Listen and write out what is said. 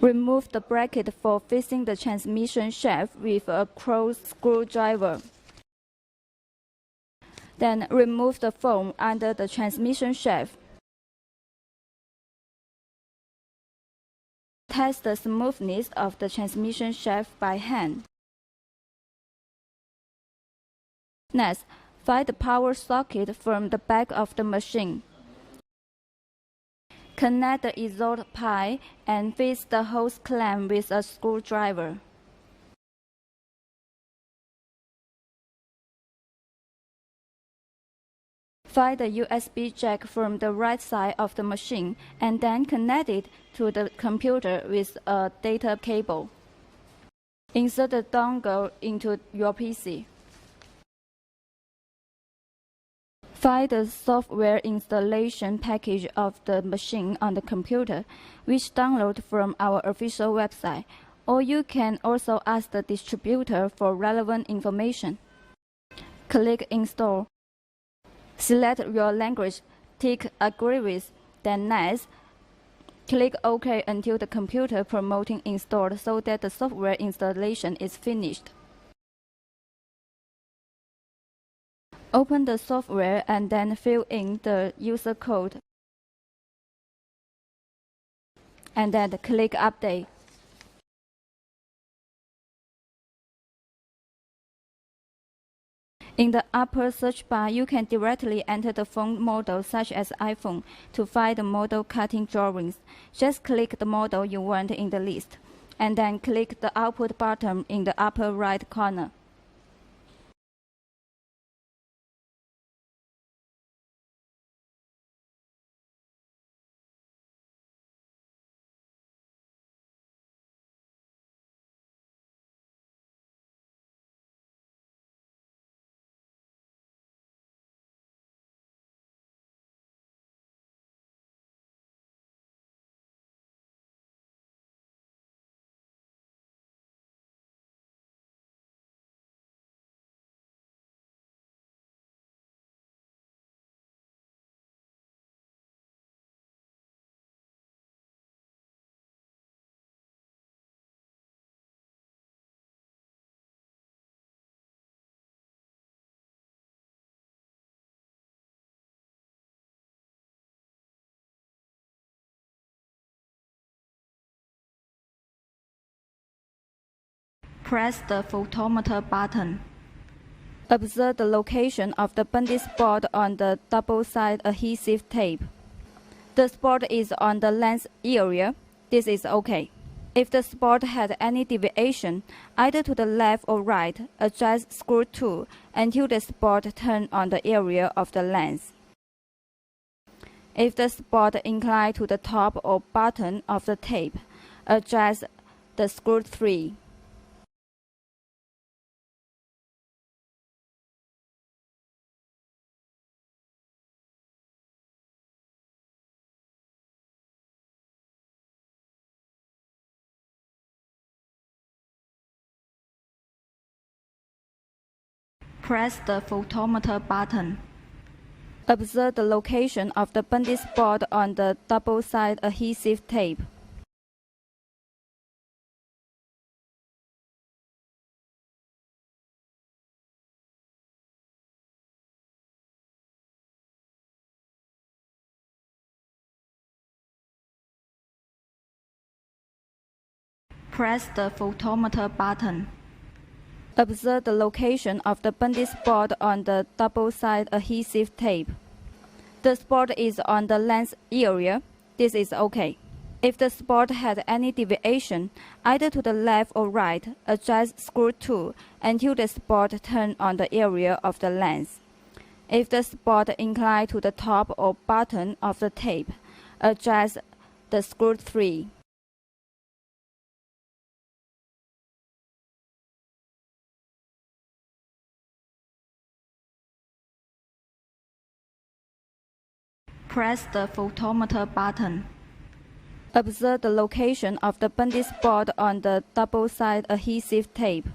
Remove the bracket for fixing the transmission shaft with a cross screwdriver. Then remove the foam under the transmission shaft. Test the smoothness of the transmission shaft by hand. Next, find the power socket from the back of the machine. Connect the exhaust pipe and fix the hose clamp with a screwdriver. Find the USB jack from the right side of the machine and then connect it to the computer with a data cable. Insert the dongle into your PC. Find the software installation package of the machine on the computer, which download from our official website, or you can also ask the distributor for relevant information. Click Install. Select your language, tick Agree with, then Next. Click OK until the computer promoting installed so that the software installation is finished. Open the software and then fill in the user code. And then click Update. In the upper search bar, you can directly enter the phone model such as iPhone to find the model cutting drawings. Just click the model you want in the list, and then click the output button in the upper right corner. Press the photometer button. Observe the location of the bending spot on the double-sided adhesive tape. The spot is on the lens area. This is OK. If the spot had any deviation, either to the left or right, adjust screw 2 until the spot turns on the area of the lens. If the spot inclines to the top or bottom of the tape, adjust the screw 3. Press the photometer button. Observe the location of the bending spot on the double-sided adhesive tape. Press the photometer button. Observe the location of the bending spot on the double-sided adhesive tape. The spot is on the lens area. This is OK. If the spot had any deviation, either to the left or right, adjust screw 2 until the spot turns on the area of the lens. If the spot inclines to the top or bottom of the tape, adjust the screw 3. Press the photometer button. Observe the location of the bending spot on the double-sided adhesive tape.